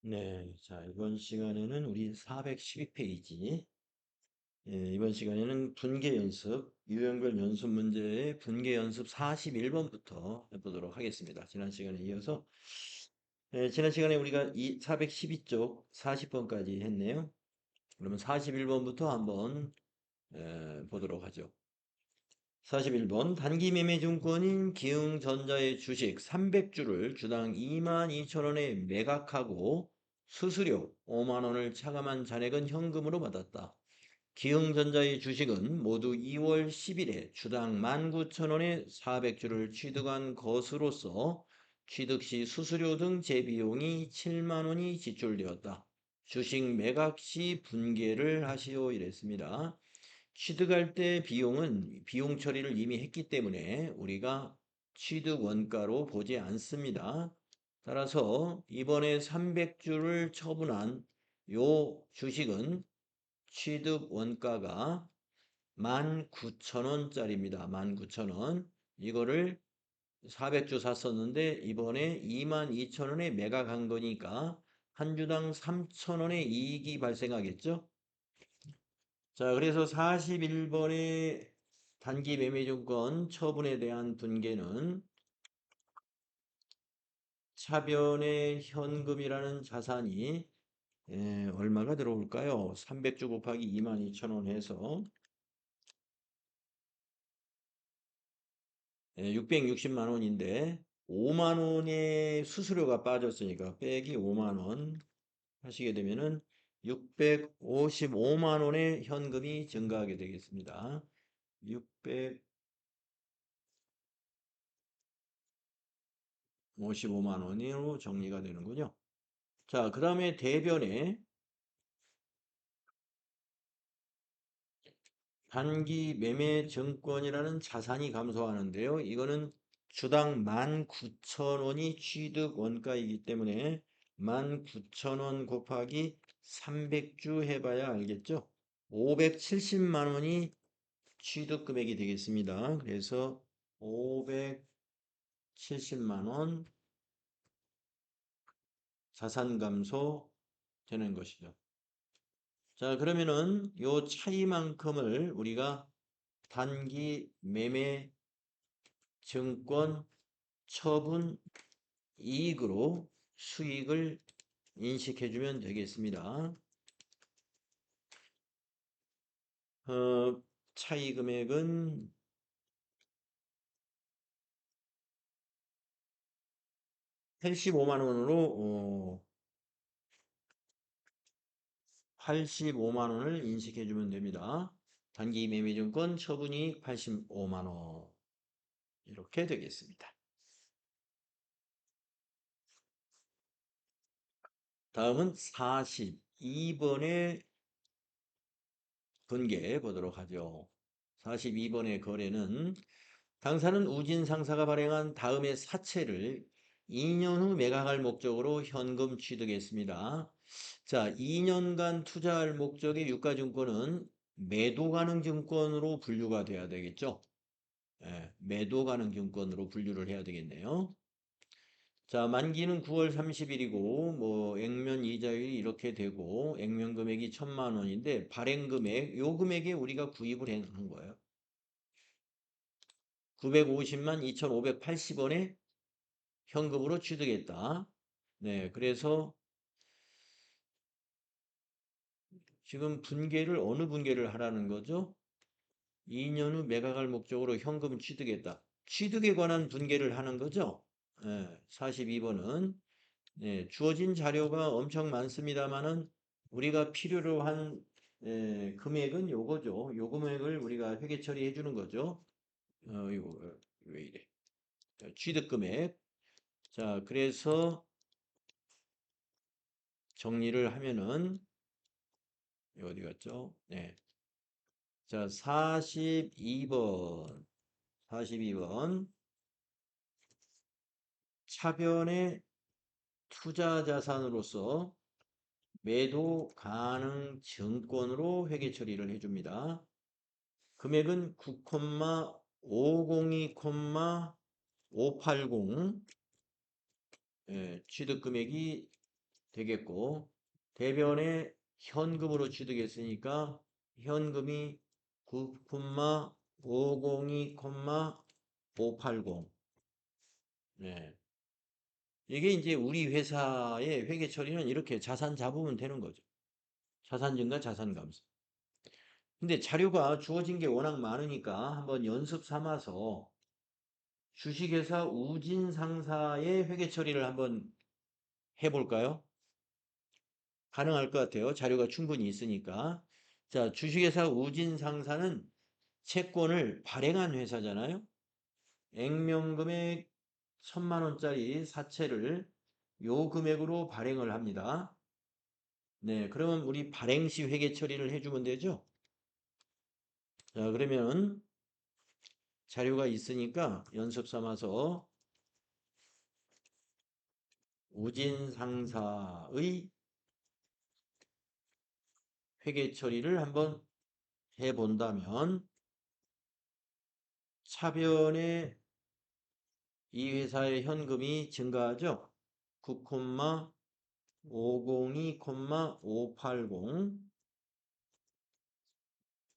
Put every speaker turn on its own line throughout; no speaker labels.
네, 자, 이번 시간에는 우리 412페이지. 이번 시간에는 분계 연습, 유형별 연습 문제의 분계 연습 41번부터 해보도록 하겠습니다. 지난 시간에 이어서, 지난 시간에 우리가 이 412쪽 40번까지 했네요. 그러면 41번부터 한번 보도록 하죠. 41번 단기매매증권인 기흥전자의 주식 300주를 주당 22,000원에 매각하고 수수료 5만원을 차감한 잔액은 현금으로 받았다. 기흥전자의 주식은 모두 2월 10일에 주당 19,000원에 400주를 취득한 것으로서 취득 시 수수료 등 재비용이 7만원이 지출되었다. 주식 매각 시 분계를 하시오 이랬습니다. 취득할 때 비용은 비용 처리를 이미 했기 때문에 우리가 취득 원가로 보지 않습니다. 따라서 이번에 300주를 처분한 요 주식은 취득 원가가 19,000원짜리입니다. 19,000원. 이거를 400주 샀었는데 이번에 22,000원에 매각한 거니까 한 주당 3,000원의 이익이 발생하겠죠? 자, 그래서 41번의 단기 매매증권 처분에 대한 분계는 차변의 현금이라는 자산이 얼마가 들어올까요? 300주 곱하기 22,000원 해서 660만 원인데 5만 원의 수수료가 빠졌으니까 빼기 5만 원 하시게 되면은 655만 원의 현금이 증가하게 되겠습니다. 655만 원으로 정리가 되는군요. 자, 그 다음에 대변에 단기 매매 증권이라는 자산이 감소하는데요. 이거는 주당 19,000원이 취득 원가이기 때문에 19,000원 곱하기 300주 해봐야 알겠죠? 570만 원이 취득 금액이 되겠습니다. 그래서 570만 원 자산 감소 되는 것이죠. 자, 그러면은 요 차이만큼을 우리가 단기 매매 증권 처분 이익으로 수익을 인식해 주면 되겠습니다. 차이 금액은 85만 원으로 85만 원을 인식해 주면 됩니다. 단기 매매증권 처분이익 85만 원 이렇게 되겠습니다. 다음은 42번의 분계 보도록 하죠. 42번의 거래는 당사는 우진 상사가 발행한 다음의 사채를 2년 후 매각할 목적으로 현금 취득했습니다. 자, 2년간 투자할 목적의 유가증권은 매도 가능 증권으로 분류가 돼야 되겠죠. 매도 가능 증권으로 분류를 해야 되겠네요. 자, 만기는 9월 30일이고 뭐 액면 이자율이 이렇게 되고 액면 금액이 1,000만 원인데 발행 금액 요 금액에 우리가 구입을 한 거예요. 950만 2,580원에 현금으로 취득했다. 네, 그래서 지금 분계를 어느 분계를 하라는 거죠? 2년 후 매각할 목적으로 현금 취득했다. 취득에 관한 분계를 하는 거죠? 42번은 주어진 자료가 엄청 많습니다만은 우리가 필요로 한 금액은 요거죠. 요 금액을 우리가 회계 처리해 주는 거죠. 이거 왜 이래? 취득 금액. 자, 그래서 정리를 하면은 어디 갔죠? 네. 자, 42번. 42번. 차변의 투자 자산으로서 매도 가능 증권으로 회계 처리를 해줍니다. 금액은 9,502,580 취득 금액이 되겠고, 대변에 현금으로 취득했으니까 현금이 9,502,580. 네. 이게 이제 우리 회사의 회계 처리는 이렇게 자산 잡으면 되는 거죠. 자산 증가, 자산 감소. 근데 자료가 주어진 게 워낙 많으니까 한번 연습 삼아서 주식회사 우진 상사의 회계 처리를 한번 해볼까요? 가능할 것 같아요. 자료가 충분히 있으니까. 자, 주식회사 우진 상사는 채권을 발행한 회사잖아요. 액면금액 1,000만 원짜리 사채를 요 금액으로 발행을 합니다. 네, 그러면 우리 발행 시 회계 처리를 해주면 되죠. 자, 그러면 자료가 있으니까 연습 삼아서 우진 상사의 회계 처리를 한번 해본다면 차변에 이 회사의 현금이 증가하죠. 9,502,580.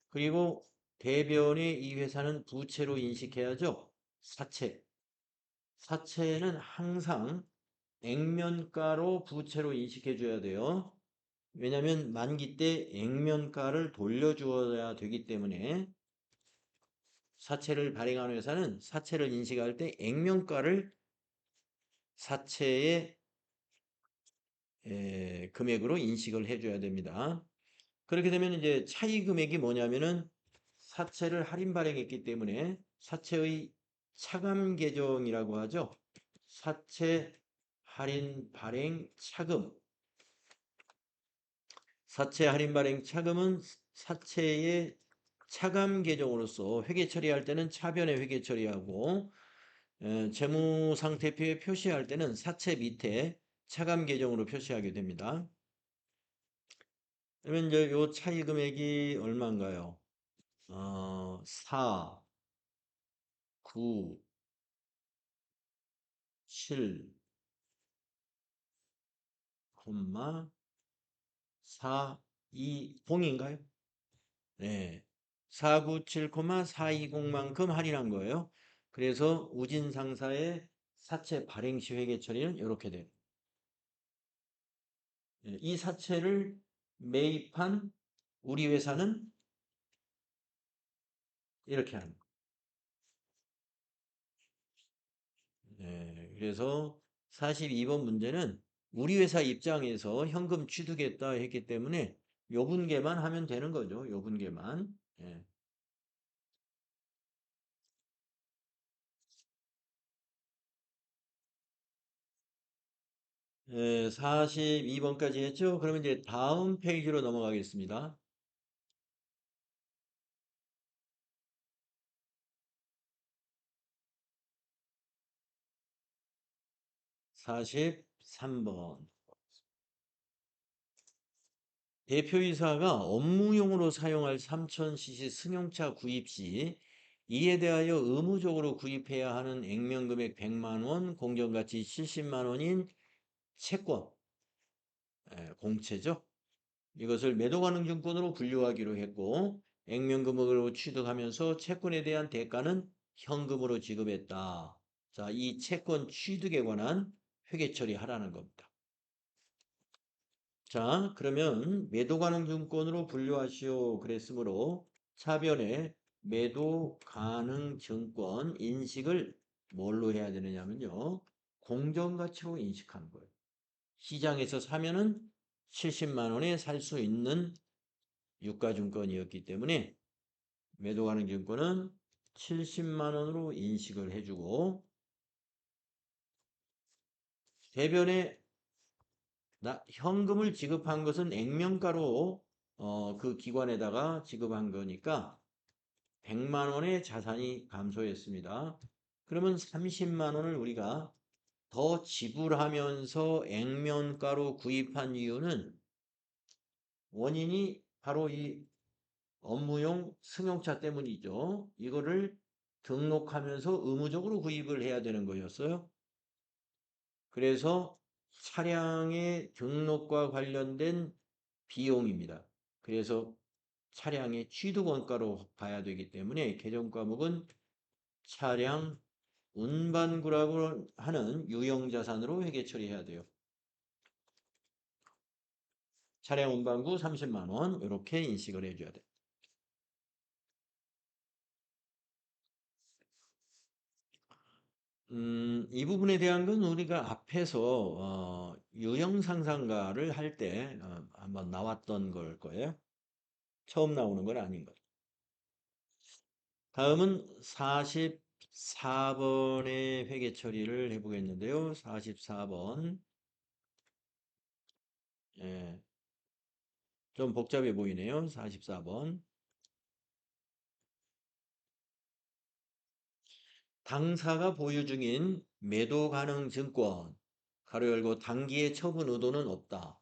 그리고 대변에 이 회사는 부채로 인식해야죠. 사채. 사채는 항상 액면가로 부채로 인식해 줘야 돼요. 왜냐하면 만기 때 액면가를 돌려주어야 되기 때문에 사채를 발행하는 회사는 사채를 인식할 때 액면가를 사채의 금액으로 인식을 해줘야 됩니다. 그렇게 되면 이제 차이 금액이 뭐냐면은 사채를 할인 발행했기 때문에 사채의 차감 계정이라고 하죠. 사채 할인 발행 차금. 사채 할인 발행 차금은 사채의 차감 계정으로서 회계 처리할 때는 차변에 회계 처리하고 재무상태표에 표시할 때는 사채 밑에 차감 계정으로 표시하게 됩니다. 그러면 이제 요 차이 금액이 얼마인가요? 4, 9, 7, 4, 2, 0인가요? 네. 497, 420만큼 할인한 거예요. 그래서 우진 상사의 사채 발행 시 회계 처리는 이렇게 돼요. 이 사채를 매입한 우리 회사는 이렇게 합니다. 그래서 42번 문제는 우리 회사 입장에서 현금 취득했다 했기 때문에 요 분계만 하면 되는 거죠. 요 분계만. 42번까지 했죠. 그러면 이제 다음 페이지로 넘어가겠습니다. 43번. 대표이사가 업무용으로 사용할 3000cc 승용차 구입 시 이에 대하여 의무적으로 구입해야 하는 액면금액 100만 원, 공정가치 70만 원인 채권, 공채죠. 이것을 매도가능증권으로 분류하기로 했고 액면금액으로 취득하면서 채권에 대한 대가는 현금으로 지급했다. 자, 이 채권 취득에 관한 회계 처리하라는 겁니다. 자, 그러면 매도가능증권으로 분류하시오 그랬으므로 차변에 매도가능증권 인식을 뭘로 해야 되느냐면요. 공정가치로 인식하는 거예요. 시장에서 사면은 70만 원에 살 수 있는 유가증권이었기 때문에 매도가능증권은 70만 원으로 인식을 해주고 대변에 현금을 지급한 것은 액면가로 그 기관에다가 지급한 거니까 100만 원의 자산이 감소했습니다. 그러면 30만 원을 우리가 더 지불하면서 액면가로 구입한 이유는 원인이 바로 이 업무용 승용차 때문이죠. 이거를 등록하면서 의무적으로 구입을 해야 되는 거였어요. 그래서 차량의 등록과 관련된 비용입니다. 그래서 차량의 취득 원가로 봐야 되기 때문에 개정 과목은 차량 운반구라고 하는 유형자산으로 회계 처리해야 돼요. 차량 운반구 30만 원 이렇게 인식을 해줘야 돼. 이 부분에 대한 건 우리가 앞에서 유형상상가를 할 때 한번 나왔던 걸 거예요. 처음 나오는 건 아닌 거예요. 다음은 44번의 회계 처리를 해보겠는데요. 44번. 예, 좀 복잡해 보이네요. 44번. 당사가 보유 중인 매도 가능 증권, 가로 열고 단기의 처분 의도는 없다.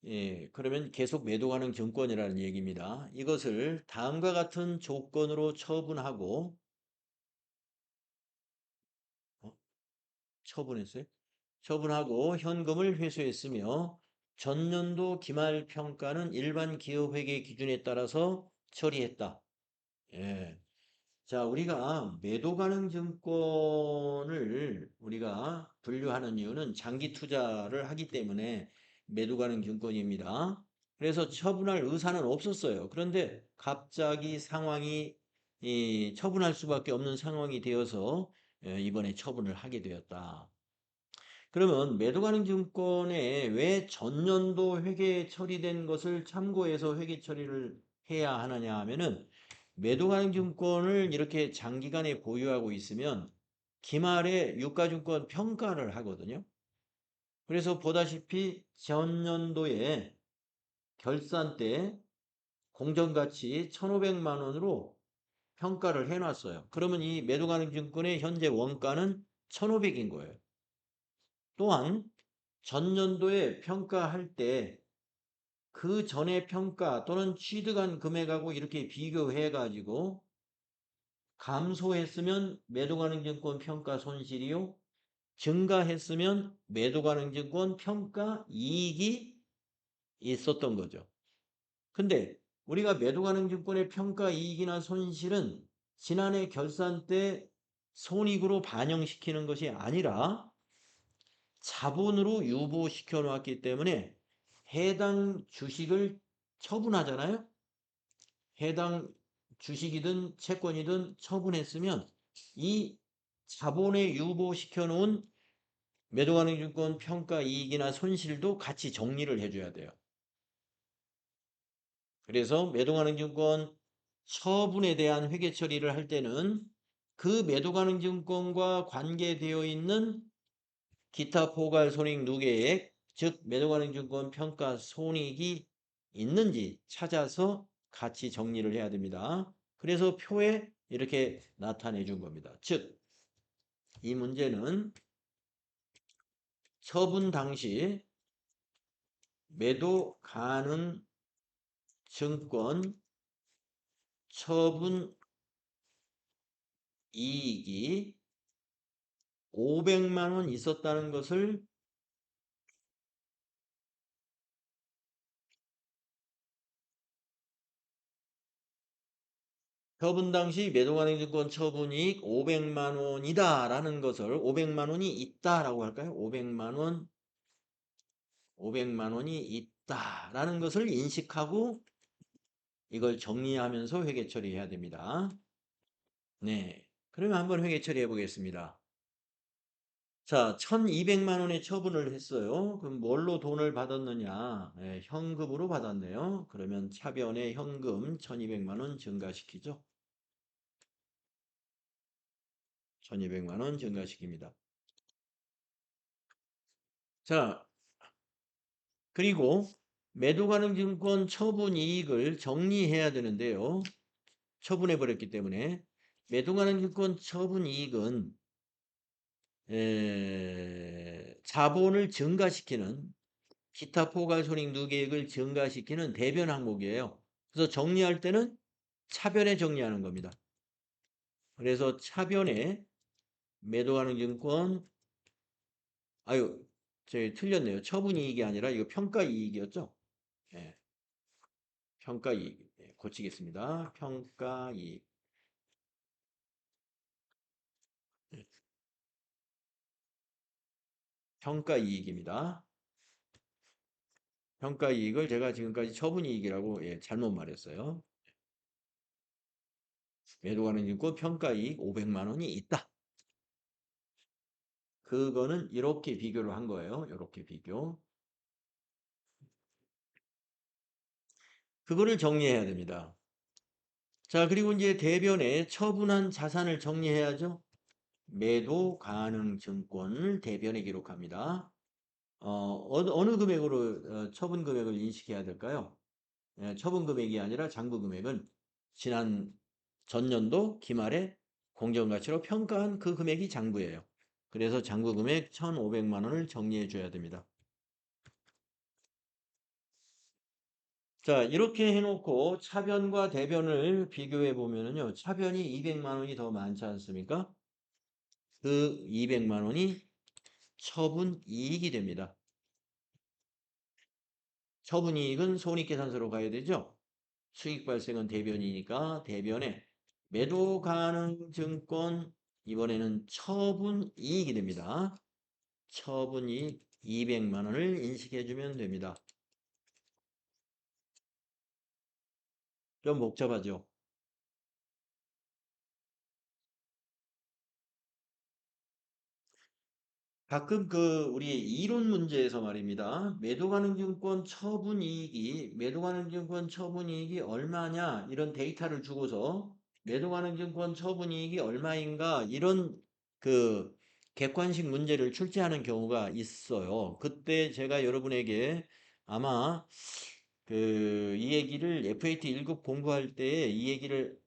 예, 그러면 계속 매도 가능 증권이라는 얘기입니다. 이것을 다음과 같은 조건으로 처분하고, 어? 처분했어요? 처분하고 현금을 회수했으며, 전년도 기말 평가는 일반 기업회계 기준에 따라서 처리했다. 예. 자, 우리가 매도 가능 증권을 우리가 분류하는 이유는 장기 투자를 하기 때문에 매도 가능 증권입니다. 그래서 처분할 의사는 없었어요. 그런데 갑자기 상황이 처분할 수밖에 없는 상황이 되어서 이번에 처분을 하게 되었다. 그러면 매도 가능 증권에 왜 전년도 회계 처리된 것을 참고해서 회계 처리를 해야 하느냐 하면은 매도 가능 증권을 이렇게 장기간에 보유하고 있으면 기말에 유가증권 평가를 하거든요. 그래서 보다시피 전년도에 결산 때 공정가치 1,500만 원으로 평가를 해놨어요. 그러면 이 매도 가능 증권의 현재 원가는 1,500인 거예요. 또한 전년도에 평가할 때 그 전에 평가 또는 취득한 금액하고 이렇게 비교해 가지고 감소했으면 매도 가능 증권 평가 손실이요. 증가했으면 매도 가능 증권 평가 이익이 있었던 거죠. 근데 우리가 매도 가능 증권의 평가 이익이나 손실은 지난해 결산 때 손익으로 반영시키는 것이 아니라 자본으로 유보시켜 놓았기 때문에 해당 주식을 처분하잖아요. 해당 주식이든 채권이든 처분했으면 이 자본에 유보시켜 놓은 매도가능증권 평가 이익이나 손실도 같이 정리를 해줘야 돼요. 그래서 매도가능증권 처분에 대한 회계 처리를 할 때는 그 매도가능증권과 관계되어 있는 기타 포괄 손익 누계액, 즉 매도가능증권 평가 손익이 있는지 찾아서 같이 정리를 해야 됩니다. 그래서 표에 이렇게 나타내 준 겁니다. 즉, 이 문제는 처분 당시 매도 가능 증권 처분 이익이 500만 원 있었다는 것을 처분 당시 매도가능증권 처분이익 500만 원이다라는 것을 500만 원이 있다라고 할까요? 500만 원이 있다라는 것을 인식하고 이걸 정리하면서 회계 처리해야 됩니다. 네. 그러면 한번 회계 처리해 보겠습니다. 자, 1,200만 원의 처분을 했어요. 그럼 뭘로 돈을 받았느냐? 네, 현금으로 받았네요. 그러면 차변에 현금 1,200만 원 증가시키죠. 1,200만 원 증가시킵니다. 자, 그리고 매도가능증권 처분 이익을 정리해야 되는데요. 처분해 버렸기 때문에 매도가능증권 처분 이익은 자본을 증가시키는 기타 포괄손익 누계액을 증가시키는 대변 항목이에요. 그래서 정리할 때는 차변에 정리하는 겁니다. 그래서 차변에 매도가능증권 틀렸네요. 처분이익이 아니라 이거 평가이익이었죠? 예, 평가이익. 예, 고치겠습니다. 평가이익. 예, 평가이익입니다. 평가이익을 제가 지금까지 처분이익이라고 예, 잘못 말했어요. 매도가능증권 평가이익 500만 원이 있다. 그거는 이렇게 비교를 한 거예요. 이렇게 비교. 그거를 정리해야 됩니다. 자, 그리고 이제 대변에 처분한 자산을 정리해야죠. 매도 가능 증권을 대변에 기록합니다. 어느 금액으로 처분 금액을 인식해야 될까요? 예, 처분 금액이 아니라 장부 금액은 지난 전년도 기말에 공정가치로 평가한 그 금액이 장부예요. 그래서 장부 금액 1,500만 원을 정리해 줘야 됩니다. 자, 이렇게 해놓고 차변과 대변을 비교해 보면은요, 차변이 200만 원이 더 많지 않습니까? 그 200만 원이 처분 이익이 됩니다. 처분 이익은 손익계산서로 가야 되죠? 수익 발생은 대변이니까 대변에 매도 가능 증권 이번에는 처분 이익이 됩니다. 처분 이익 200만 원을 인식해 주면 됩니다. 좀 복잡하죠? 가끔 우리 이론 문제에서 말입니다. 매도가능증권 처분이익이 매도가능증권 처분이익이 얼마냐 이런 데이터를 주고서 매도가능증권 처분이익이 얼마인가 이런 그 객관식 문제를 출제하는 경우가 있어요. 그때 제가 여러분에게 아마 이 얘기를 FAT 1급 공부할 때 이 얘기를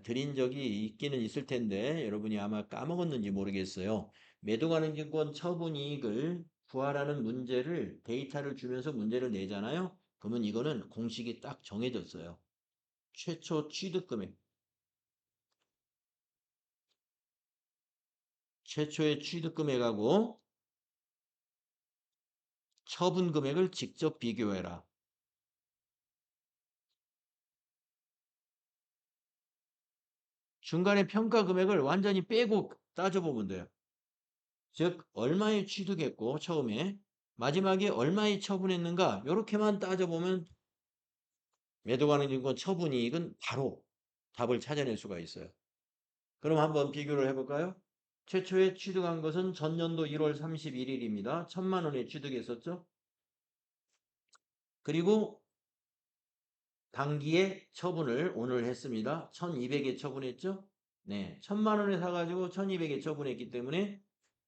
드린 적이 있기는 있을 텐데 여러분이 아마 까먹었는지 모르겠어요. 매도가능증권 처분이익을 구하라는 문제를 데이터를 주면서 문제를 내잖아요. 그러면 이거는 공식이 딱 정해졌어요. 최초 취득금액, 최초의 취득금액하고 처분금액을 직접 비교해라. 중간에 평가금액을 완전히 빼고 따져보면 돼요. 즉 얼마에 취득했고 처음에 마지막에 얼마에 처분했는가 이렇게만 따져보면 매도가능증권 처분이익은 바로 답을 찾아낼 수가 있어요. 그럼 한번 비교를 해볼까요? 최초에 취득한 것은 전년도 1월 31일입니다. 1,000만 원에 취득했었죠. 그리고 당기에 처분을 오늘 했습니다. 1,200에 처분했죠. 네, 1,000만 원에 사가지고 1,200에 처분했기 때문에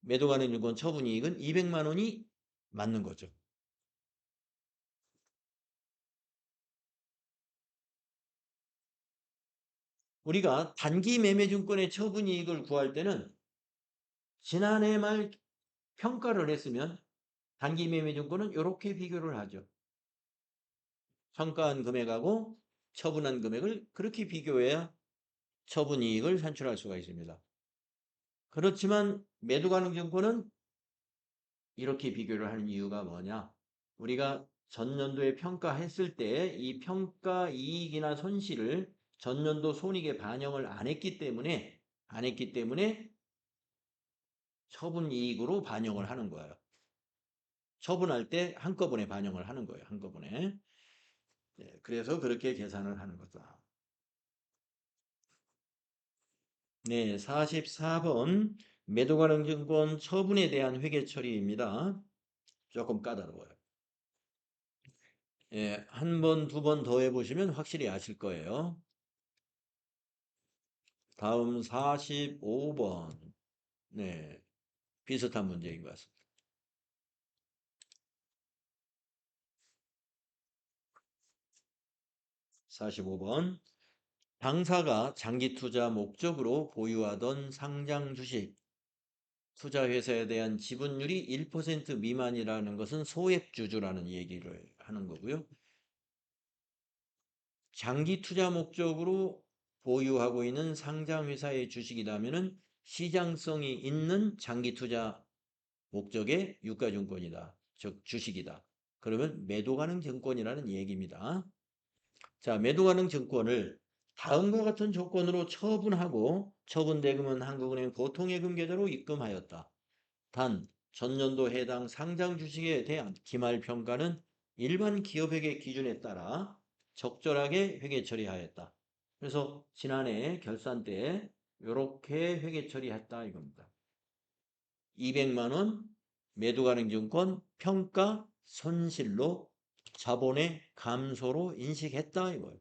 매도가능증권 처분이익은 200만 원이 맞는 거죠. 우리가 단기 매매증권의 처분이익을 구할 때는 지난해 말 평가를 했으면 단기 매매증권은 이렇게 비교를 하죠. 평가한 금액하고 처분한 금액을 그렇게 비교해야 처분이익을 산출할 수가 있습니다. 그렇지만 매도가능증권은 이렇게 비교를 하는 이유가 뭐냐? 우리가 전년도에 평가했을 때 이 평가 이익이나 손실을 전년도 손익에 반영을 안 했기 때문에 처분 이익으로 반영을 하는 거예요. 처분할 때 한꺼번에 반영을 하는 거예요. 한꺼번에. 네, 그래서 그렇게 계산을 하는 거다. 네, 44번 매도가능증권 처분에 대한 회계 처리입니다. 조금 까다로워요. 예, 한 번, 두 번 더 해보시면 확실히 아실 거예요. 다음 45번. 네, 비슷한 문제인 것 같습니다. 45번. 당사가 장기 투자 목적으로 보유하던 상장 주식, 투자 회사에 대한 지분율이 1% 미만이라는 것은 소액주주라는 얘기를 하는 거고요. 장기 투자 목적으로 보유하고 있는 상장 회사의 주식이라면은 시장성이 있는 장기 투자 목적의 유가증권이다. 즉 주식이다. 그러면 매도 가능 증권이라는 얘기입니다. 자, 매도 가능 증권을 다음과 같은 조건으로 처분하고 처분대금은 한국은행 보통예금 계좌로 입금하였다. 단, 전년도 해당 상장 주식에 대한 기말평가는 일반 기업회계 기준에 따라 적절하게 회계 처리하였다. 그래서 지난해 결산 때 이렇게 회계 처리했다 이겁니다. 200만 원 매도 가능 증권 평가 손실로 자본의 감소로 인식했다 이거예요.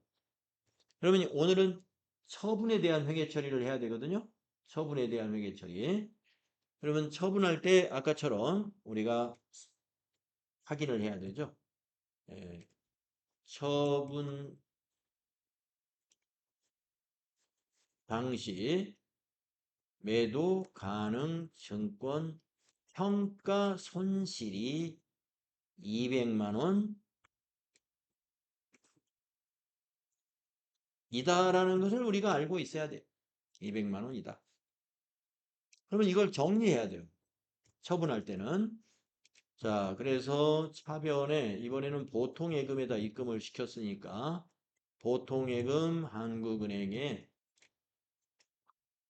그러면 오늘은 처분에 대한 회계 처리를 해야 되거든요. 처분에 대한 회계 처리. 그러면 처분할 때 아까처럼 우리가 확인을 해야 되죠. 예, 처분 당시 매도 가능 증권 평가 손실이 200만 원 이다라는 것을 우리가 알고 있어야 돼요. 200만 원이다. 그러면 이걸 정리해야 돼요. 처분할 때는. 자, 그래서 차변에 이번에는 보통예금에다 입금을 시켰으니까 보통예금 한국은행에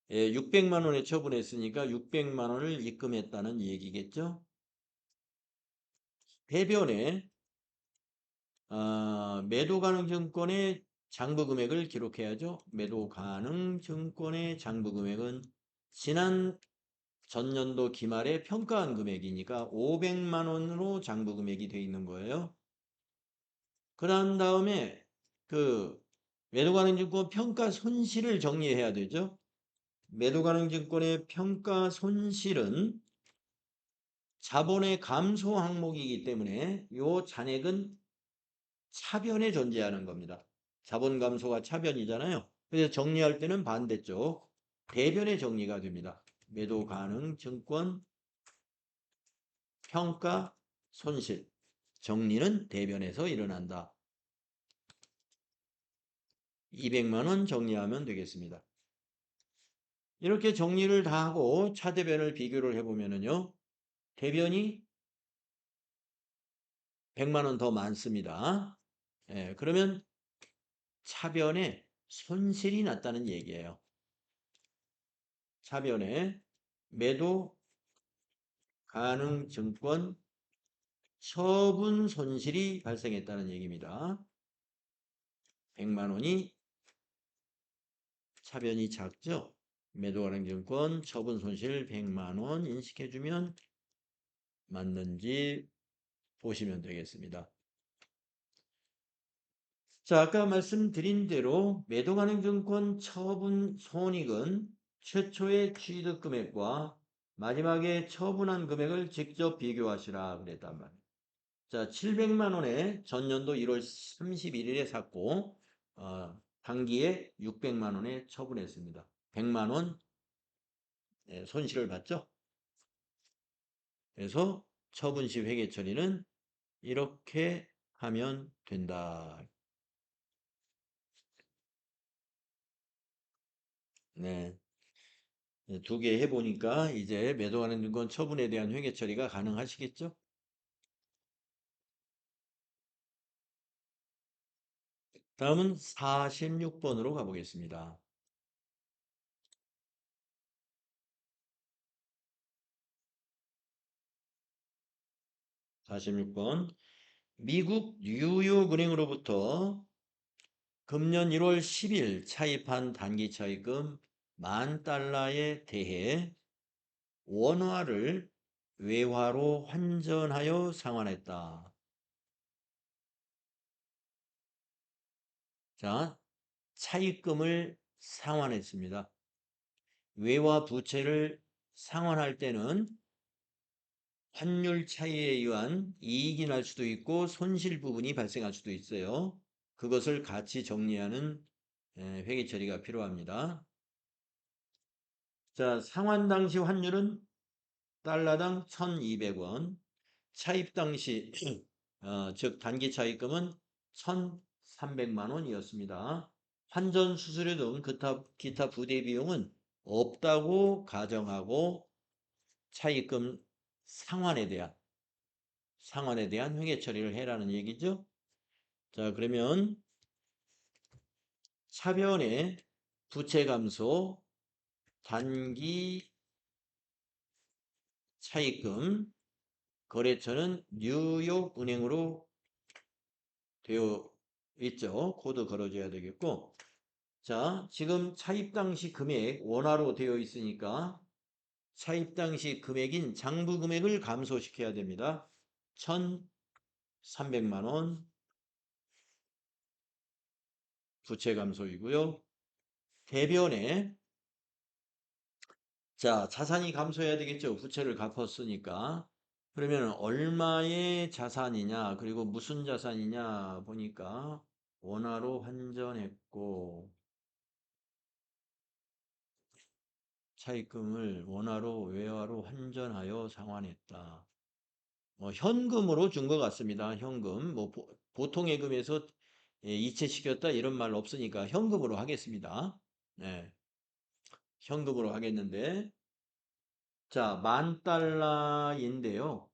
600만 원에 처분했으니까 600만 원을 입금했다는 얘기겠죠. 대변에 매도 가능 증권의 장부 금액을 기록해야죠. 매도 가능 증권의 장부 금액은 지난 전년도 기말에 평가한 금액이니까 500만 원으로 장부 금액이 돼 있는 거예요. 그런 다음에 그 매도 가능 증권 평가 손실을 정리해야 되죠. 매도 가능 증권의 평가 손실은 자본의 감소 항목이기 때문에 이 잔액은 차변에 존재하는 겁니다. 자본 감소가 차변이잖아요. 그래서 정리할 때는 반대쪽 대변에 정리가 됩니다. 매도 가능 증권 평가 손실 정리는 대변에서 일어난다. 200만 원 정리하면 되겠습니다. 이렇게 정리를 다 하고 차대변을 비교를 해보면은요. 대변이 100만 원 더 많습니다. 예, 그러면 차변에 손실이 났다는 얘기예요. 차변에 매도 가능 증권 처분 손실이 발생했다는 얘기입니다. 100만 원이 차변이 작죠? 매도 가능 증권 처분 손실 100만 원 인식해주면 맞는지 보시면 되겠습니다. 자, 아까 말씀드린 대로 매도 가능 증권 처분 손익은 최초의 취득 금액과 마지막에 처분한 금액을 직접 비교하시라 그랬단 말이에요. 자, 700만 원에 전년도 1월 31일에 샀고 당기에 600만 원에 처분했습니다. 100만 원 손실을 봤죠? 그래서 처분 시 회계 처리는 이렇게 하면 된다. 네. 두 개 해보니까 이제 매도하는 증권 처분에 대한 회계 처리가 가능하시겠죠? 다음은 46번으로 가보겠습니다. 46번. 미국 뉴욕은행으로부터 금년 1월 10일 차입한 단기 차입금 10,000달러에 대해 원화를 외화로 환전하여 상환했다. 자, 차입금을 상환했습니다. 외화 부채를 상환할 때는 환율 차이에 의한 이익이 날 수도 있고 손실 부분이 발생할 수도 있어요. 그것을 같이 정리하는 회계 처리가 필요합니다. 자, 상환 당시 환율은 달러당 1,200원, 차입 당시 즉 단기 차입금은 1,300만 원이었습니다. 환전 수수료 등 기타 부대 비용은 없다고 가정하고 차입금 상환에 대한 회계 처리를 해라는 얘기죠. 자, 그러면 차변에 부채 감소, 단기 차입금, 거래처는 뉴욕은행으로 되어 있죠. 코드 걸어줘야 되겠고. 자, 지금 차입 당시 금액 원화로 되어 있으니까 차입 당시 금액인 장부 금액을 감소시켜야 됩니다. 1,300만 원 부채 감소이고요. 대변에 자, 자산이 감소해야 되겠죠. 부채를 갚았으니까. 그러면 얼마의 자산이냐, 그리고 무슨 자산이냐 보니까 원화로 환전했고 차입금을 원화로 외화로 환전하여 상환했다. 현금으로 준 것 같습니다. 현금. 뭐 보통 예금에서 이체시켰다 이런 말 없으니까 현금으로 하겠습니다. 네, 현금으로 하겠는데 자, 10,000달러인데요.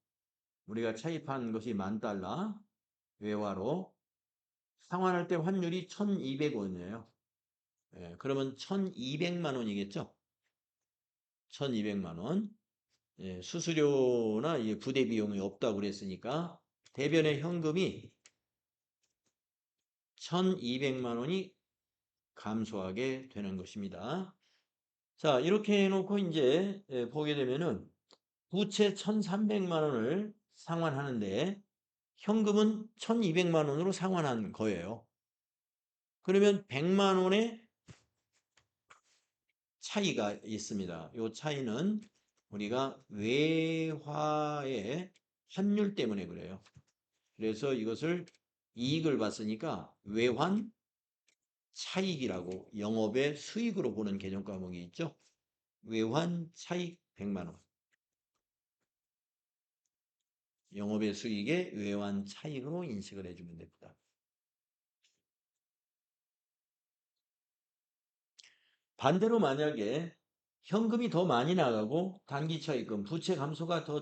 우리가 차입한 것이 10,000달러 외화로 상환할 때 환율이 1,200원이에요. 그러면 1,200만 원이겠죠? 1,200만 원. 수수료나 부대 비용이 없다고 그랬으니까 대변의 현금이 1,200만 원이 감소하게 되는 것입니다. 자, 이렇게 해놓고 이제 보게 되면은 부채 1,300만 원을 상환하는데 현금은 1,200만 원으로 상환한 거예요. 그러면 100만 원의 차이가 있습니다. 이 차이는 우리가 외화의 환율 때문에 그래요. 그래서 이것을 이익을 봤으니까 외환 차익이라고 영업의 수익으로 보는 개정 과목이 있죠. 외환 차익 100만 원. 영업의 수익에 외환 차익으로 인식을 해주면 됩니다. 반대로 만약에 현금이 더 많이 나가고 단기 차익금, 부채 감소가 더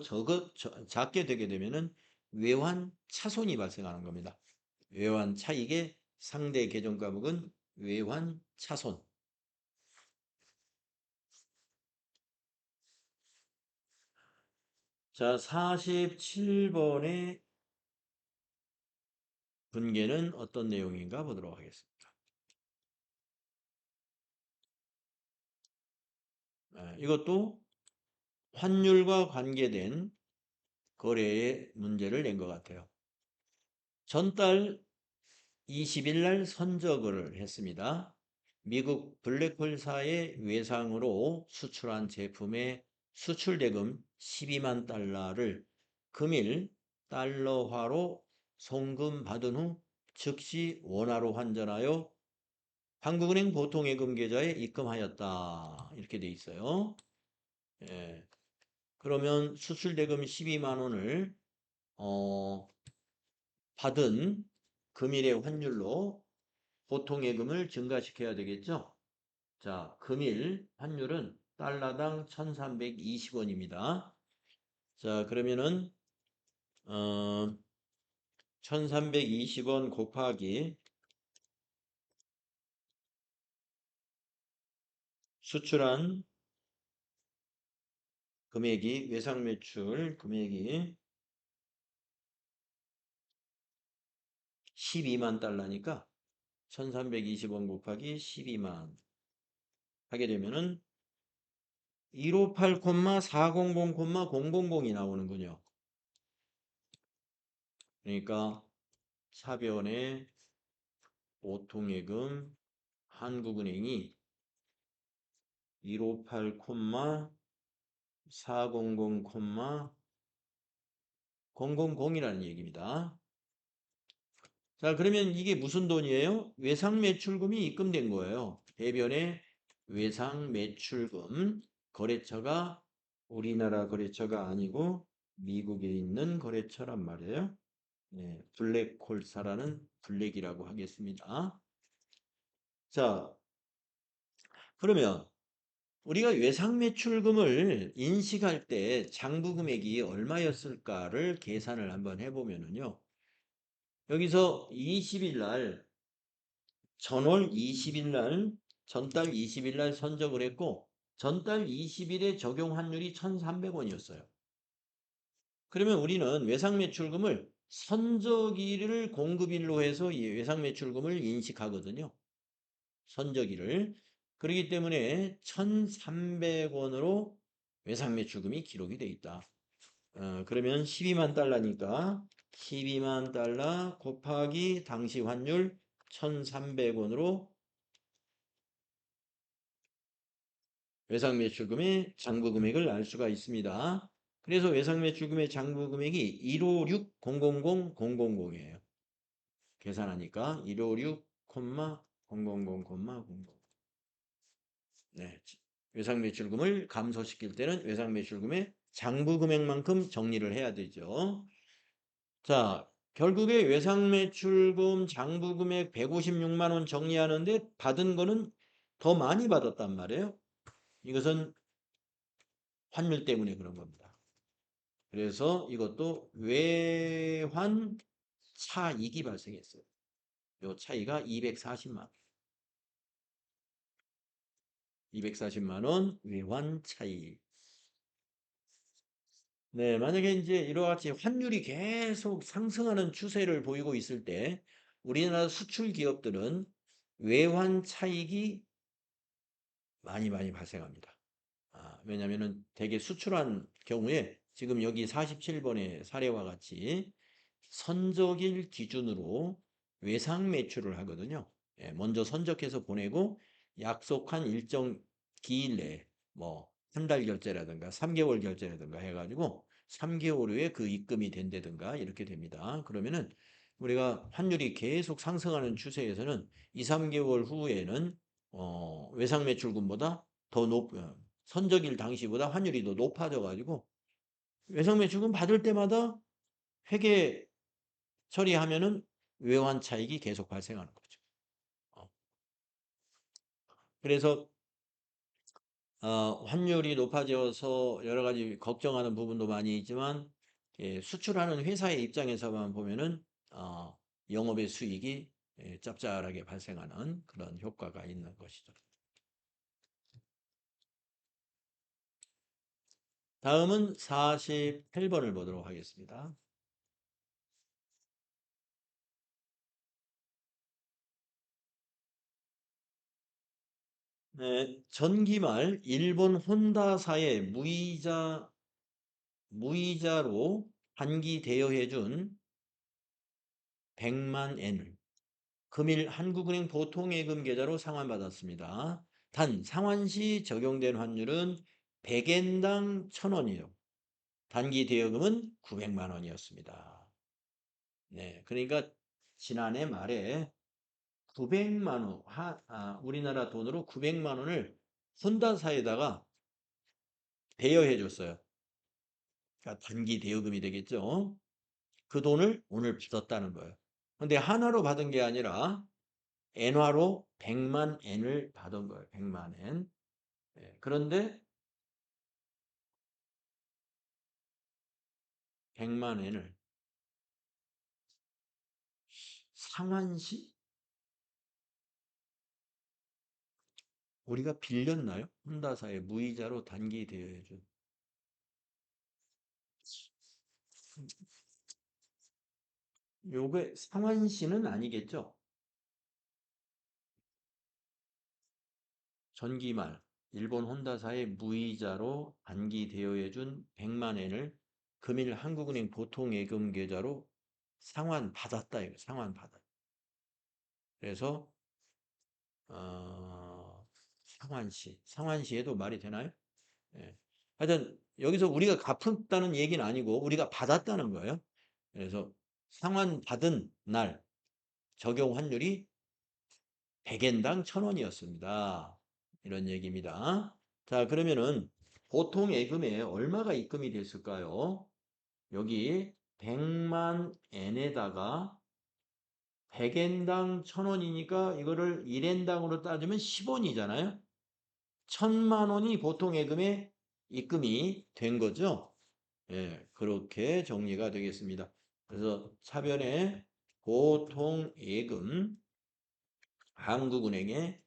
작게 되게 되면은 외환 차손이 발생하는 겁니다. 외환 차익의 상대 개정 과목은 외환 차손. 자, 47번의 분계는 어떤 내용인가 보도록 하겠습니다. 이것도 환율과 관계된 거래의 문제를 낸 것 같아요. 전달 20일 날 선적을 했습니다. 미국 블랙홀사의 외상으로 수출한 제품의 수출대금 12만 달러를 금일 달러화로 송금 받은 후 즉시 원화로 환전하여 한국은행 보통예금 계좌에 입금하였다. 이렇게 돼 있어요. 예. 그러면 수출대금 12만 원을 받은 금일의 환율로 보통예금을 증가시켜야 되겠죠. 자, 금일 환율은 달러당 1,320원입니다. 자, 그러면은 1,320원 곱하기 수출한 금액이 외상 매출 금액이 12만 달러니까 1,320원 곱하기 12만 하게 되면은 158,400,000이 나오는군요. 그러니까 차변의 보통예금 한국은행이 158,400,000,000이라는 얘기입니다. 자, 그러면 이게 무슨 돈이에요? 외상 매출금이 입금된 거예요. 대변의 외상 매출금 거래처가 우리나라 거래처가 아니고 미국에 있는 거래처란 말이에요. 블랙홀사라는 블랙이라고 하겠습니다. 자, 그러면 우리가 외상매출금을 인식할 때 장부 금액이 얼마였을까를 계산을 한번 해보면은요. 여기서 20일 날, 전월 20일 날, 전달 20일 날 선적을 했고, 전달 20일에 적용 환율이 1,300원이었어요. 그러면 우리는 외상매출금을 선적일을 공급일로 해서 이 외상매출금을 인식하거든요. 선적일을. 그렇기 때문에 1,300원으로 외상매출금이 기록이 돼 있다. 그러면 12만 달러니까 12만 달러 곱하기 당시 환율 1,300원으로 외상매출금의 장부 금액을 알 수가 있습니다. 그래서 외상매출금의 장부 금액이 156,000,000이에요. 계산하니까 156, 000, 00. 네. 외상매출금을 감소시킬 때는 외상매출금의 장부 금액만큼 정리를 해야 되죠. 자, 결국에 외상매출금 장부 금액 156만 원 정리하는데 받은 거는 더 많이 받았단 말이에요. 이것은 환율 때문에 그런 겁니다. 그래서 이것도 외환 차익이 발생했어요. 요 차이가 240만 원. 240만 원 외환 차익. 네, 만약에 이제 이와 같이 환율이 계속 상승하는 추세를 보이고 있을 때 우리나라 수출 기업들은 외환 차익이 많이 발생합니다. 왜냐하면은 대개 수출한 경우에 지금 여기 47번의 사례와 같이 선적일 기준으로 외상 매출을 하거든요. 예, 먼저 선적해서 보내고 약속한 일정 기일 내에 뭐 한 달 결제라든가 3개월 결제라든가 해가지고 3개월 후에 그 입금이 된다든가 이렇게 됩니다. 그러면은 우리가 환율이 계속 상승하는 추세에서는 2, 3개월 후에는 외상 매출금보다 더 선적일 당시보다 환율이 더 높아져 가지고 외상 매출금 받을 때마다 회계 처리하면은 외환 차익이 계속 발생하는 거죠. 어. 그래서 환율이 높아져서 여러 가지 걱정하는 부분도 많이 있지만 예, 수출하는 회사의 입장에서만 보면은 영업의 수익이 예, 짭짤하게 발생하는 그런 효과가 있는 것이죠. 다음은 48번을 보도록 하겠습니다. 네, 전기말 일본 혼다사의 무이자로 단기 대여해준 100만 엔을 금일 한국은행 보통예금 계좌로 상환받았습니다. 단 상환 시 적용된 환율은 100엔당 1,000원이요. 단기 대여금은 900만 원이었습니다. 네, 그러니까 지난해 말에 900만 원, 우리나라 돈으로 900만 원을 혼다사에다가 대여해 줬어요. 그러니까 단기 대여금이 되겠죠. 그 돈을 오늘 받았다는 거예요. 근데 하나로 받은 게 아니라 엔화로 100만 엔을 받은 거예요. 100만 엔. 예, 그런데 100만 엔을 상환시 우리가 빌렸나요? 혼다사에 무이자로 단기 대여해준. 요게 상환시는 아니겠죠? 전기말 일본 혼다사에 무이자로 단기 대여해준 100만 엔을 금일 한국은행 보통예금 계좌로 상환받았다. 이거 상환받았다. 그래서 상환시에도 말이 되나요? 예. 하여튼 여기서 우리가 갚았다는 얘기는 아니고 우리가 받았다는 거예요. 그래서 상환받은 날 적용 환율이 100엔당 1,000원이었습니다. 이런 얘기입니다. 자, 그러면은 보통 예금에 얼마가 입금이 됐을까요? 여기 100만 엔에다가 100엔당 1,000원이니까 이거를 1엔당으로 따지면 10원이잖아요. 천만 원이 보통 예금에 입금이 된 거죠. 예, 그렇게 정리가 되겠습니다. 그래서 차변에 보통 예금 한국은행에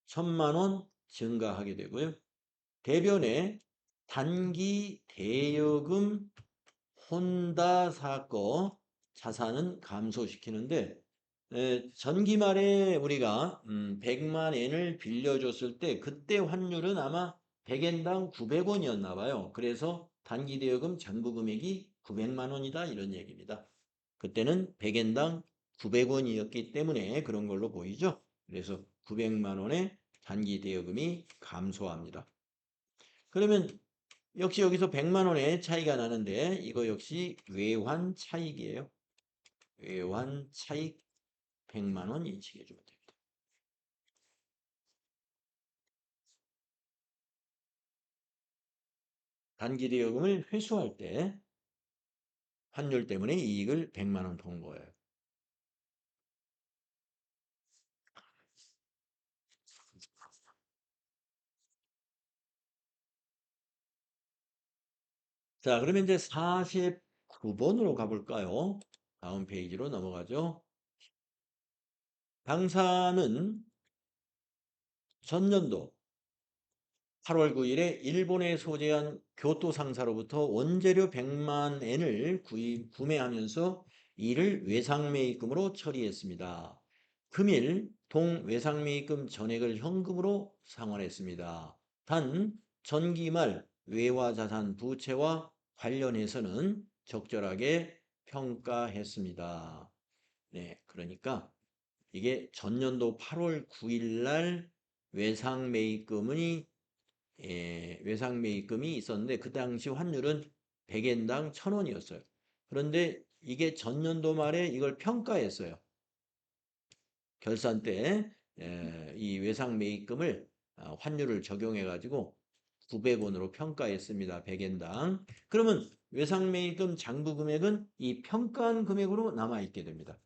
천만 원 증가하게 되고요. 대변에 단기 대여금 혼다 사건 자산은 감소시키는데 전기 말에 우리가 100만 엔을 빌려줬을 때 그때 환율은 아마 100엔당 900원이었나 봐요. 그래서 단기 대여금 잔부 금액이 900만 원이다 이런 얘기입니다. 그때는 100엔당 900원이었기 때문에 그런 걸로 보이죠. 그래서 900만 원의 단기 대여금이 감소합니다. 그러면 역시 여기서 100만 원의 차이가 나는데 이거 역시 외환 차익이에요. 외환 차익 100만 원 인식해 주면 됩니다. 단기 대여금을 회수할 때 환율 때문에 이익을 100만 원 본 거예요. 자, 그러면 이제 49번으로 가볼까요? 다음 페이지로 넘어가죠. 당사는 전년도 8월 9일에 일본에 소재한 교토 상사로부터 원재료 100만 엔을 구매하면서 이를 외상매입금으로 처리했습니다. 금일 동 외상매입금 전액을 현금으로 상환했습니다. 단 전기말 외화자산 부채와 관련해서는 적절하게 평가했습니다. 네, 그러니까 이게 전년도 8월 9일 날 외상매입금이 있었는데 그 당시 환율은 100엔당 1000원이었어요. 그런데 이게 전년도 말에 이걸 평가했어요. 결산 때 이 외상매입금을 환율을 적용해 가지고 900원으로 평가했습니다. 100엔당. 그러면 외상매입금 장부 금액은 이 평가한 금액으로 남아 있게 됩니다.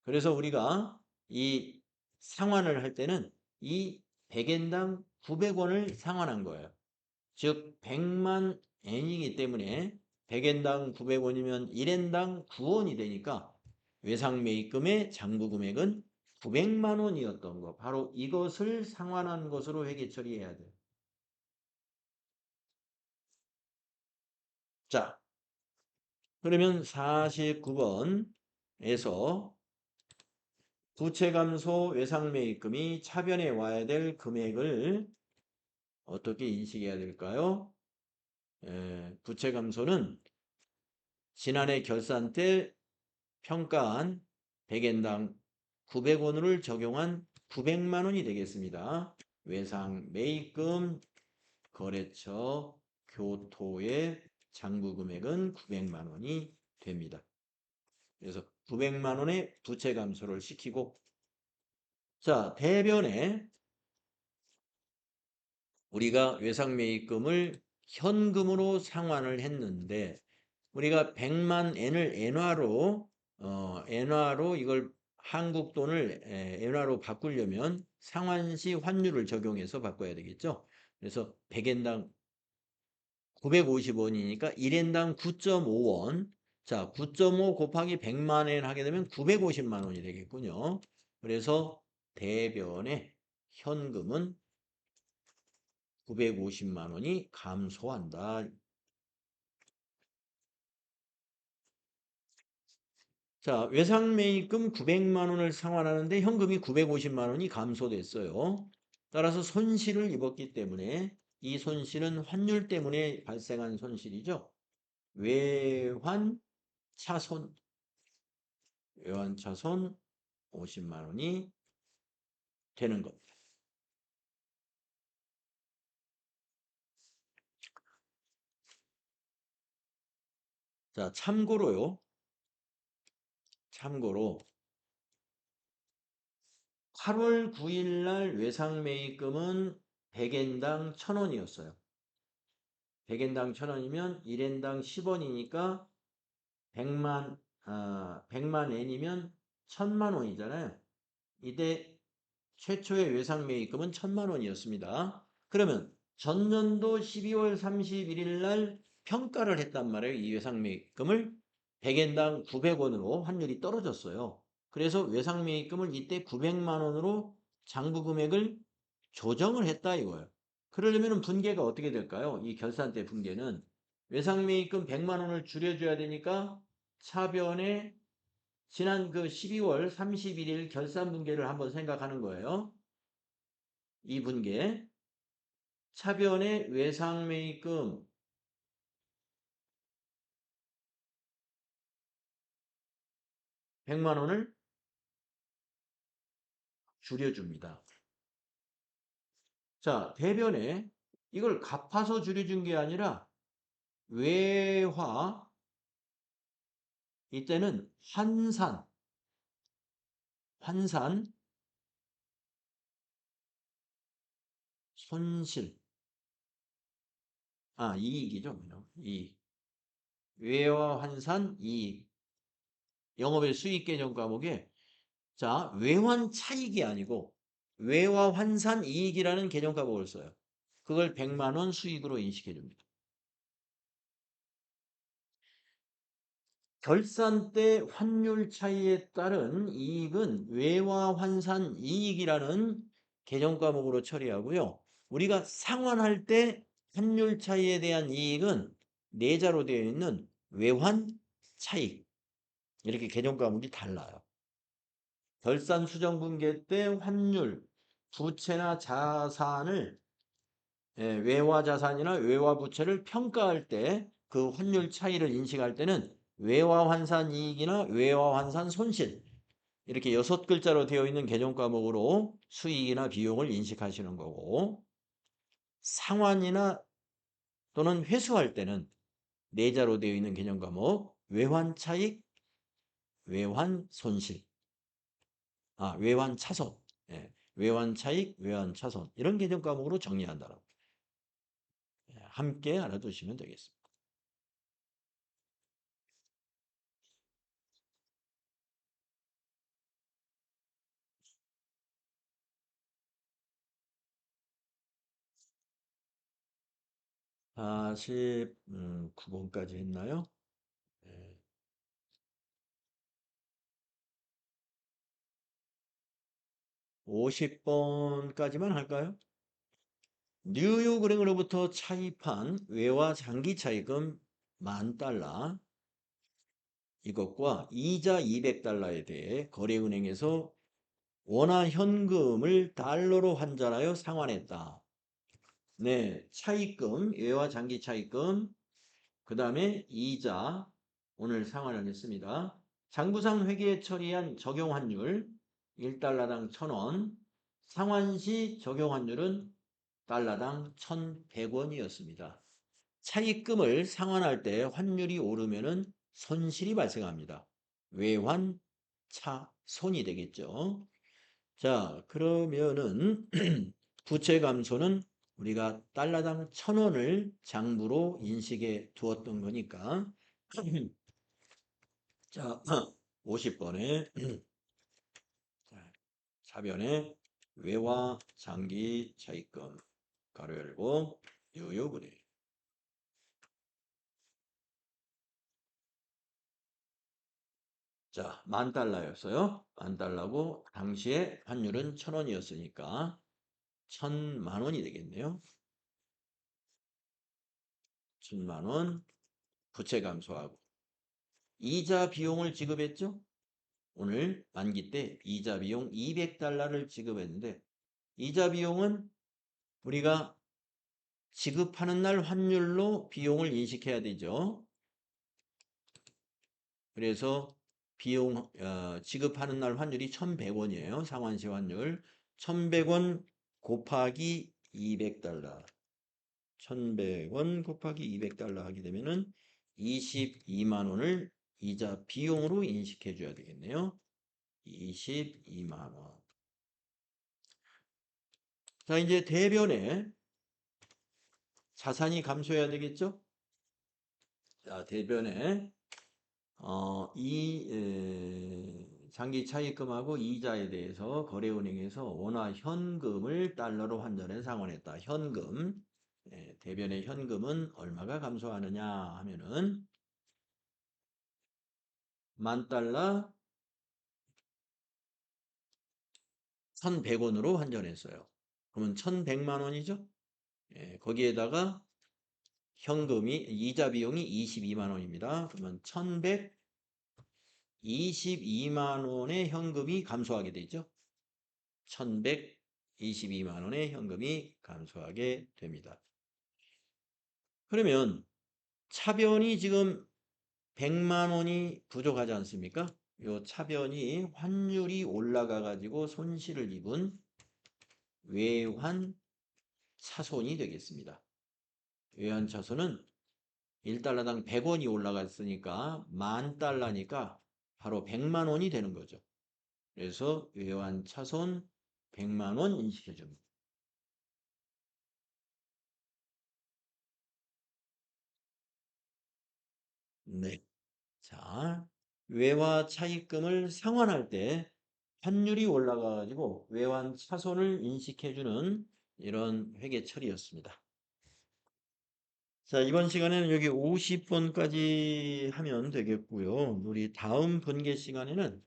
그래서 우리가 이 상환을 할 때는 이 100엔당 900원을 상환한 거예요. 즉 100만 엔이기 때문에 100엔당 900원이면 1엔당 9원이 되니까 외상매입금의 장부 금액은 900만 원이었던 거. 바로 이것을 상환한 것으로 회계 처리해야 돼요. 자, 그러면 49번에서 부채 감소 외상매입금이 차변에 와야 될 금액을 어떻게 인식해야 될까요? 부채 감소는 지난해 결산 때 평가한 100엔당 900원을 적용한 900만 원이 되겠습니다. 외상 매입금 거래처 교토의 장부 금액은 900만 원이 됩니다. 그래서 900만 원의 부채 감소를 시키고 자, 대변에 우리가 외상 매입금을 현금으로 상환을 했는데 우리가 100만 엔을 엔화로 이걸 한국 돈을 엔화로 바꾸려면 상환시 환율을 적용해서 바꿔야 되겠죠. 그래서 100엔당 950원이니까 1엔당 9.5원. 자, 9.5 곱하기 100만 엔 하게 되면 950만 원이 되겠군요. 그래서 대변의 현금은 950만 원이 감소한다. 자, 외상매입금 900만 원을 상환하는데 현금이 950만 원이 감소됐어요. 따라서 손실을 입었기 때문에 이 손실은 환율 때문에 발생한 손실이죠. 외환 차손, 외환 차손 50만 원이 되는 겁니다. 자, 참고로 8월 9일 날 외상매입금은 100엔당 1000원이었어요. 100엔당 1000원이면 1엔당 10원이니까 100만 엔이면 1000만 원이잖아요. 이때 최초의 외상매입금은 1,000만 원이었습니다. 그러면 전년도 12월 31일 날 평가를 했단 말이에요. 이 외상매입금을 100엔당 900원으로 환율이 떨어졌어요. 그래서 외상매입금을 이때 900만 원으로 장부 금액을 조정을 했다 이거예요. 그러려면 분계가 어떻게 될까요? 이 결산 때 분계는 외상매입금 100만 원을 줄여줘야 되니까 차변에 지난 그 12월 31일 결산 분계를 한번 생각하는 거예요. 이 분계. 차변의 외상매입금 100만 원을 줄여줍니다. 자, 대변에 이걸 갚아서 줄여준 게 아니라 외화, 이때는 환산, 손실, 이익이죠. 이익. 외화 환산 이익. 영업의 수익 개정 과목에 자, 외환 차익이 아니고 외화 환산 이익이라는 개정 과목을 써요. 그걸 100만 원 수익으로 인식해 줍니다. 결산 때 환율 차이에 따른 이익은 외화 환산 이익이라는 개정 과목으로 처리하고요. 우리가 상환할 때 환율 차이에 대한 이익은 내자로 되어 있는 외환 차익. 이렇게 개정 과목이 달라요. 결산 수정 분계 때 환율, 부채나 자산을 외화 자산이나 외화 부채를 평가할 때 그 환율 차이를 인식할 때는 외화 환산 이익이나 외화 환산 손실 이렇게 6글자로 되어 있는 개정 과목으로 수익이나 비용을 인식하시는 거고 상환이나 또는 회수할 때는 4자로 되어 있는 개정 과목 외환 차익, 외환 손실, 외환 차손, 외환 차익, 외환 차손 이런 개정 과목으로 정리한다라고 함께 알아두시면 되겠습니다. 49번까지 했나요? 50번까지만 할까요? 뉴욕은행으로부터 차입한 외화 장기 차입금 10,000달러 이것과 이자 200달러에 대해 거래은행에서 원화 현금을 달러로 환전하여 상환했다. 네, 차입금, 외화 장기 차입금, 그 다음에 이자, 오늘 상환을 했습니다. 장부상 회계에 처리한 적용 환율 1달러당 1,000원, 상환 시 적용 환율은 달러당 1,100원이었습니다. 차입금을 상환할 때 환율이 오르면은 손실이 발생합니다. 외환 차손이 되겠죠. 자, 그러면은 부채 감소는 우리가 달러당 1,000원을 장부로 인식해 두었던 거니까 자, 50번에 차변에 외화 장기 차입금 가로 열고 뉴욕은행 자, 10,000달러였어요. 10,000달러고 당시에 환율은 1,000원이었으니까 1,000만 원이 되겠네요. 1,000만 원 부채 감소하고 이자 비용을 지급했죠. 오늘 만기 때 이자 비용 200달러를 지급했는데 이자 비용은 우리가 지급하는 날 환율로 비용을 인식해야 되죠. 그래서 비용 지급하는 날 환율이 1,100원이에요. 상환시 환율 1,100원 곱하기 200달러 1,100원 곱하기 200달러 하게 되면은 22만 원을 이자 비용으로 인식해 줘야 되겠네요. 22만 원. 자, 이제 대변에 자산이 감소해야 되겠죠? 자, 대변에 장기 차입금하고 이자에 대해서 거래은행에서 원화 현금을 달러로 환전해 상환했다. 현금. 예, 대변의 현금은 얼마가 감소하느냐 하면은 10,000달러 1,100원으로 환전했어요. 그러면 1,100만 원이죠? 예, 거기에다가 현금이 이자 비용이 22만 원입니다. 그러면 1,122만 원의 현금이 감소하게 되죠. 1,122만 원의 현금이 감소하게 됩니다. 그러면 차변이 지금 100만 원이 부족하지 않습니까? 이 차변이 환율이 올라가 가지고 손실을 입은 외환 차손이 되겠습니다. 외환 차손은 1달러당 100원이 올라갔으니까 10,000달러니까 바로 100만 원이 되는 거죠. 그래서 외환 차손 100만 원 인식해 줍니다. 네. 자, 외화 차입금을 상환할 때 환율이 올라가 가지고 외환 차손을 인식해 주는 이런 회계 처리였습니다. 자, 이번 시간에는 여기 50번까지 하면 되겠고요. 우리 다음 분계 시간에는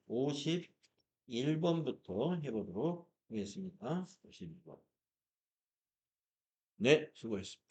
51번부터 해보도록 하겠습니다. 51번. 네, 수고했습니다.